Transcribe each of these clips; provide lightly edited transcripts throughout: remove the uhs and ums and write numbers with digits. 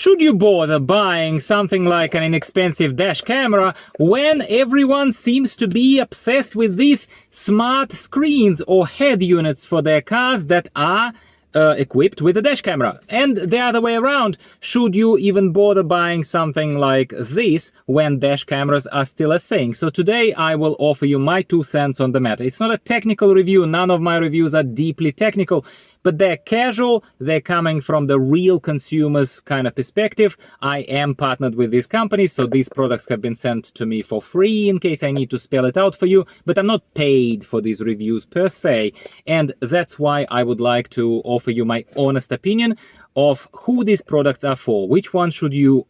Should you bother buying something like an inexpensive dash camera when everyone seems to be obsessed with these smart screens or head units for their cars that are equipped with a dash camera? And the other way around, should you even bother buying something like this when dash cameras are still a thing? So today I will offer you my 2 cents on the matter. It's not a technical review. None of my reviews are deeply technical, but they're casual. They're coming from the real consumer's kind of perspective. I am partnered with these companies, so these products have been sent to me for free in case I need to spell it out for you, but I'm not paid for these reviews per se. And that's why I would like to offer you my honest opinion of who these products are for, which one should you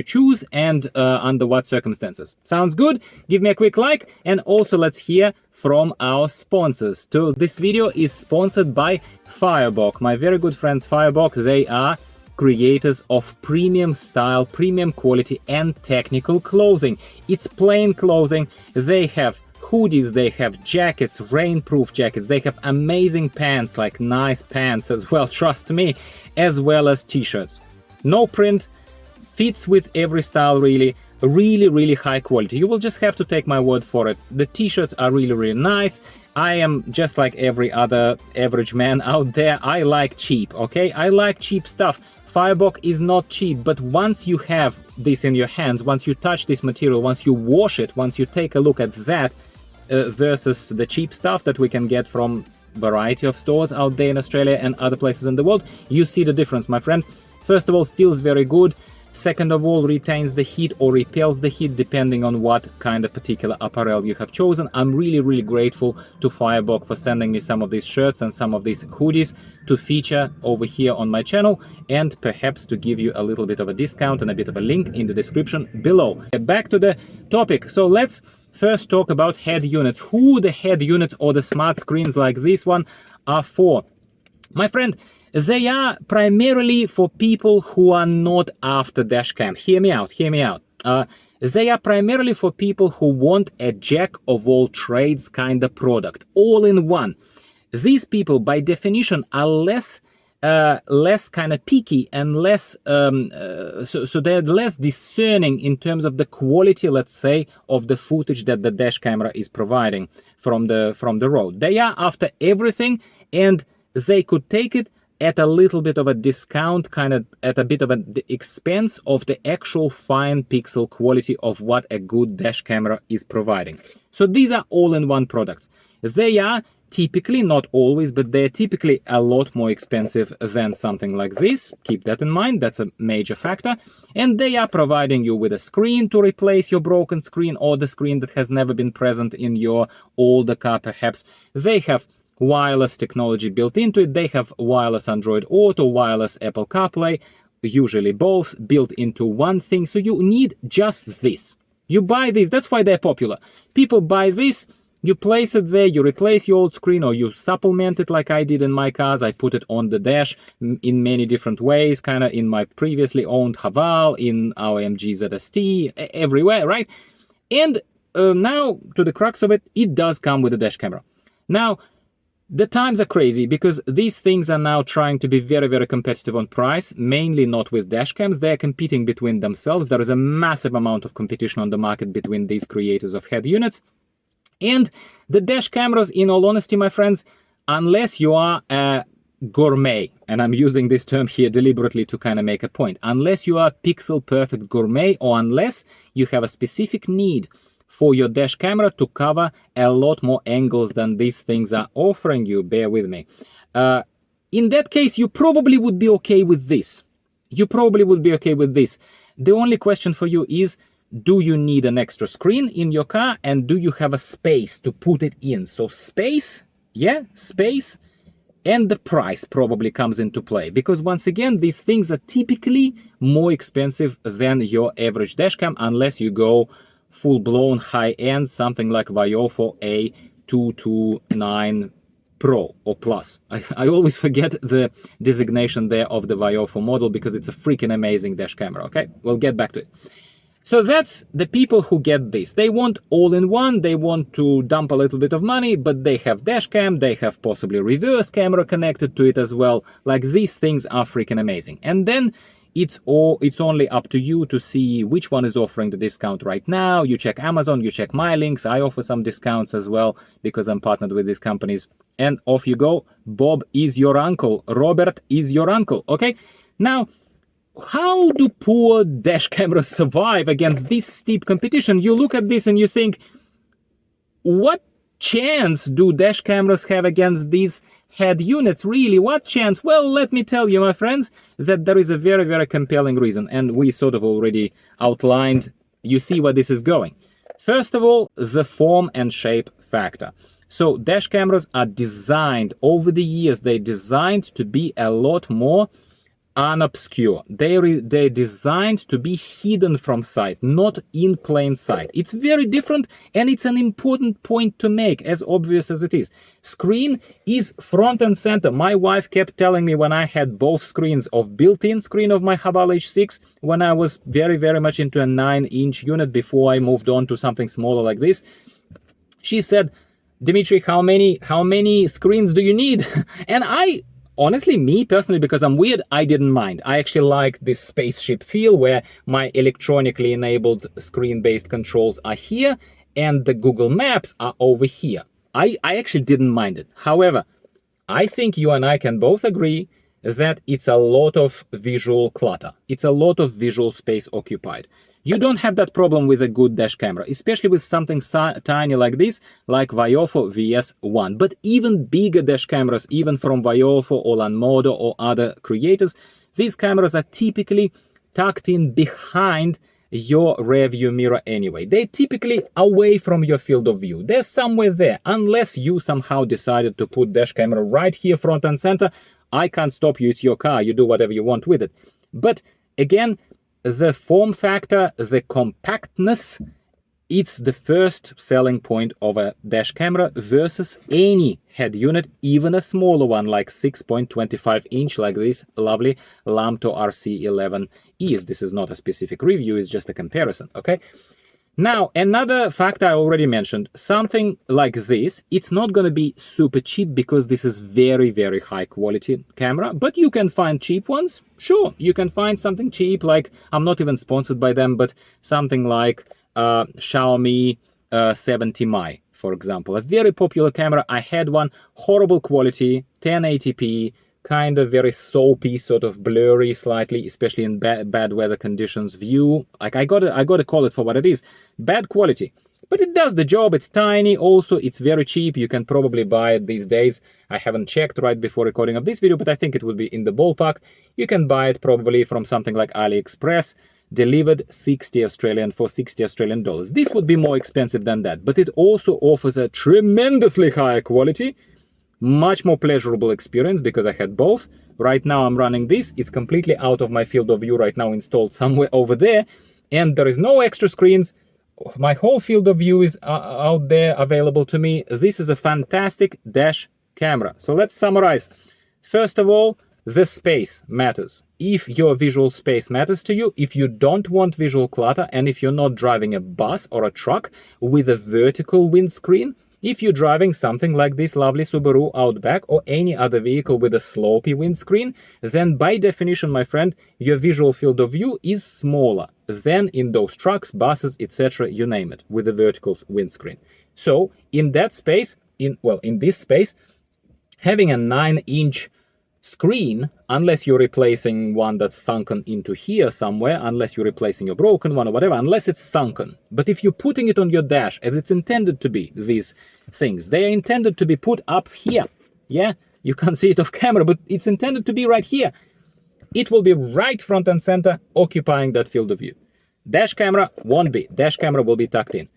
choose, and under what circumstances. Sounds good? Give me a quick like, and also let's hear from our sponsors. So this video is sponsored by Firebox, my very good friends Firebox. They are creators of premium style, premium quality, and technical clothing. It's plain clothing. They have hoodies, they have jackets, rainproof jackets, they have amazing pants, like nice pants as well, trust me, as well as t-shirts. No print, fits with every style really, really high quality. You will just have to take my word for it. The t-shirts are really nice. I am just like every other average man out there. I like cheap, okay? I like cheap stuff. Firebox is not cheap, but once you have this in your hands, once you touch this material, once you wash it, once you take a look at that, versus the cheap stuff that we can get from variety of stores out there in Australia and other places in the world, you see the difference, my friend. First of all, feels very good. Second of all, retains the heat or repels the heat depending on what kind of particular apparel you have chosen. I'm really grateful to Firebox for sending me some of these shirts and some of these hoodies to feature over here on my channel, and perhaps to give you a little bit of a discount and a bit of a link in the description below. Back to the topic. So let's first talk about head units. Who the head units or the smart screens like this one are for? My friend, they are primarily for people who are not after dashcam. Hear me out, hear me out. They are primarily for people who want a jack of all trades kind of product, all in one. These people, by definition, are less kind of picky and less, so they're less discerning in terms of the quality, let's say, of the footage that the dash camera is providing from the road. They are after everything, and they could take it at a little bit of a discount, kind of at a bit of an expense of the actual fine pixel quality of what a good dash camera is providing. So these are all-in-one products. They are typically, not always, but they're typically a lot more expensive than something like this. Keep that in mind, that's a major factor. And they are providing you with a screen to replace your broken screen or the screen that has never been present in your older car perhaps. They have wireless technology built into it. They have wireless Android Auto, wireless Apple CarPlay, usually both built into one thing. So you need just this. You buy this, that's why they're popular. People buy this, you place it there, you replace your old screen, or you supplement it like I did in my cars. I put it on the dash in many different ways, kind of in my previously owned Haval, in our MG ZST, everywhere, right? And now, to the crux of it, it does come with a dash camera. Now, the times are crazy because these things are now trying to be very competitive on price, mainly not with dashcams. They're competing between themselves. There is a massive amount of competition on the market between these creators of head units. And the dash cameras, in all honesty, my friends, unless you are a gourmet, and I'm using this term here deliberately to kind of make a point, unless you are a pixel perfect gourmet, or unless you have a specific need for your dash camera to cover a lot more angles than these things are offering you, bear with me. In that case, you probably would be okay with this. You probably would be okay with this. The only question for you is, do you need an extra screen in your car, and do you have a space to put it in? So space, yeah, space, and the price probably comes into play, because once again, these things are typically more expensive than your average dashcam, unless you go full-blown high-end, something like Viofo A229 Pro or Plus. I always forget the designation there of the Viofo model because it's a freaking amazing dash camera, okay? We'll get back to it. So that's the people who get this. They want all-in-one, they want to dump a little bit of money, but they have dash cam, they have possibly reverse camera connected to it as well. Like, these things are freaking amazing. And then it's only up to you to see which one is offering the discount right now. You check Amazon, you check my links. I offer some discounts as well because I'm partnered with these companies. And off you go. Bob is your uncle. Robert is your uncle. Okay. Now, how do poor dash cameras survive against this steep competition? You look at this and you think, what chance do dash cameras have against these head units? Really, what chance? Well, let me tell you, my friends, that there is a very, very compelling reason, and we sort of already outlined. You see where this is going. First of all, the form and shape factor. So dash cameras are designed, over the years, they're designed to be a lot more unobscure. They're designed to be hidden from sight, not in plain sight. It's very different, and it's an important point to make, as obvious as it is. Screen is front and center. My wife kept telling me when I had both screens of built-in screen of my Haval H6, when I was very, very much into a 9-inch unit before I moved on to something smaller like this. She said, Dimitri, how many screens do you need? And honestly, me personally, because I'm weird, I didn't mind. I actually like this spaceship feel where my electronically enabled screen-based controls are here and the Google Maps are over here. I actually didn't mind it. However, I think you and I can both agree that it's a lot of visual clutter. It's a lot of visual space occupied. You don't have that problem with a good dash camera, especially with something tiny like this, like Viofo VS1. But even bigger dash cameras, even from Viofo or Lanmodo or other creators, these cameras are typically tucked in behind your rear view mirror anyway. They're typically away from your field of view. They're somewhere there, unless you somehow decided to put dash camera right here front and center. I can't stop you, it's your car, you do whatever you want with it. But again, the form factor, the compactness, it's the first selling point of a dash camera versus any head unit, even a smaller one like 6.25 inch like this lovely Lamto RC11 is. This is not a specific review, it's just a comparison, okay? Now, another factor I already mentioned, something like this, it's not going to be super cheap because this is very, very high quality camera, but you can find cheap ones. Sure, you can find something cheap, like, I'm not even sponsored by them, but something like Xiaomi 70Mi, for example. A very popular camera. I had one, horrible quality, 1080p, kind of very soapy, sort of blurry slightly, especially in bad weather conditions view. Like I gotta call it for what it is. Bad quality. But it does the job. It's tiny. Also, it's very cheap. You can probably buy it these days. I haven't checked right before recording of this video, but I think it would be in the ballpark. You can buy it probably from something like AliExpress, delivered 60 Australian for 60 Australian dollars. This would be more expensive than that, but it also offers a tremendously higher quality, much more pleasurable experience because I had both. Right now I'm running this. It's completely out of my field of view right now, installed somewhere over there, and there is no extra screens. My whole field of view is out there available to me. This is a fantastic dash camera. So let's summarize. First of all, the space matters. If your visual space matters to you, if you don't want visual clutter, and if you're not driving a bus or a truck with a vertical windscreen, if you're driving something like this lovely Subaru Outback or any other vehicle with a slopey windscreen, then by definition, my friend, your visual field of view is smaller than in those trucks, buses, etc., you name it, with a vertical windscreen. So in that space, in this space, having a 9-inch screen, unless you're replacing one that's sunken into here somewhere, unless you're replacing a broken one or whatever, unless it's sunken. But if you're putting it on your dash, as it's intended to be, these things, they are intended to be put up here. Yeah, you can't see it off camera, but it's intended to be right here. It will be right front and center, occupying that field of view. Dash camera won't be. Dash camera will be tucked in.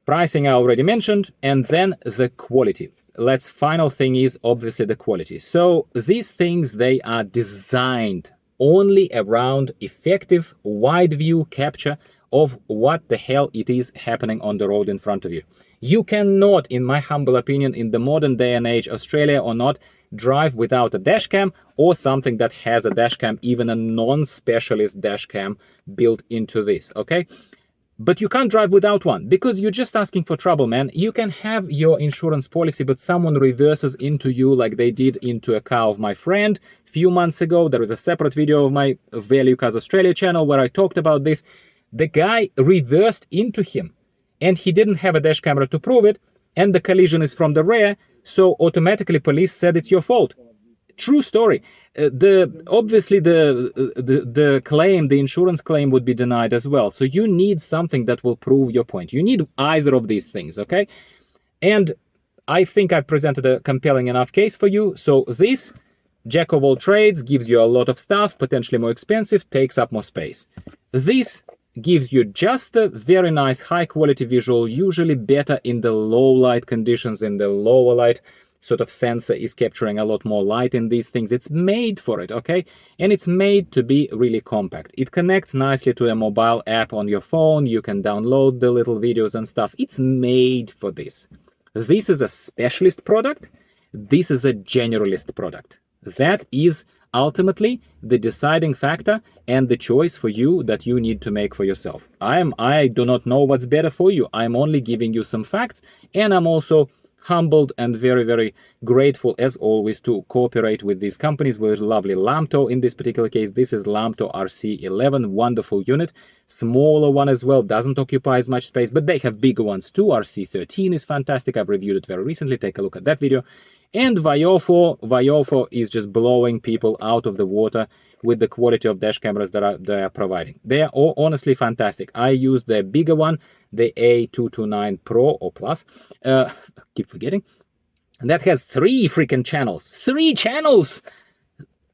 Pricing I already mentioned, and then the quality. Final thing is obviously the quality. So these things, they are designed only around effective wide view capture of what the hell it is happening on the road in front of you. You cannot, in my humble opinion, in the modern day and age, Australia or not, drive without a dash cam or something that has a dash cam, even a non-specialist dash cam built into this, okay? But you can't drive without one because you're just asking for trouble, man. You can have your insurance policy, but someone reverses into you like they did into a car of my friend a few months ago. There is a separate video of my Value Cars Australia channel where I talked about this. The guy reversed into him and he didn't have a dash camera to prove it, and the collision is from the rear, so automatically police said it's your fault. True story. Obviously the claim, the insurance claim, would be denied as well. So you need something that will prove your point. You need either of these things, okay? And I think I presented a compelling enough case for you. So this jack of all trades gives you a lot of stuff, potentially more expensive, takes up more space. This gives you just a very nice high quality visual, usually better in the low light conditions. In the lower light sort of sensor is capturing a lot more light in these things. It's made for it, okay? And it's made to be really compact. It connects nicely to a mobile app on your phone. You can download the little videos and stuff. It's made for this. This is a specialist product. This is a generalist product. That is ultimately the deciding factor and the choice for you that you need to make for yourself. I do not know what's better for you. I'm only giving you some facts, and I'm also humbled and very, very grateful as always to cooperate with these companies, with lovely Lamto. In this particular case, this is Lamto RC11, wonderful unit. Smaller one as well, doesn't occupy as much space, but they have bigger ones too. RC13 is fantastic. I've reviewed it very recently. Take a look at that video. And Viofo is just blowing people out of the water with the quality of dash cameras that they are providing. They are all honestly fantastic. I use the bigger one, the A229 Pro or Plus. Keep forgetting. And that has 3 freaking channels. 3 channels!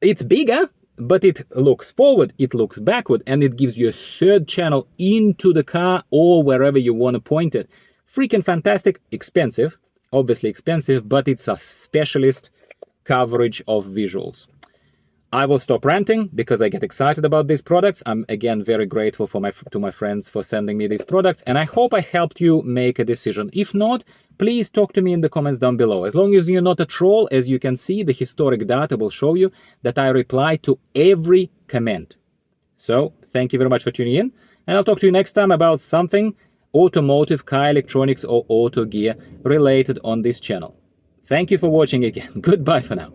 It's bigger, but it looks forward, it looks backward, and it gives you a 3rd channel into the car or wherever you want to point it. Freaking fantastic. Expensive. Obviously expensive, but it's a specialist coverage of visuals. I will stop ranting because I get excited about these products. I'm again very grateful to my friends for sending me these products, and I hope I helped you make a decision. If not, please talk to me in the comments down below. As long as you're not a troll, as you can see, the historic data will show you that I reply to every comment. So thank you very much for tuning in, and I'll talk to you next time about something automotive, car electronics, or auto gear related on this channel. Thank you for watching again. Goodbye for now.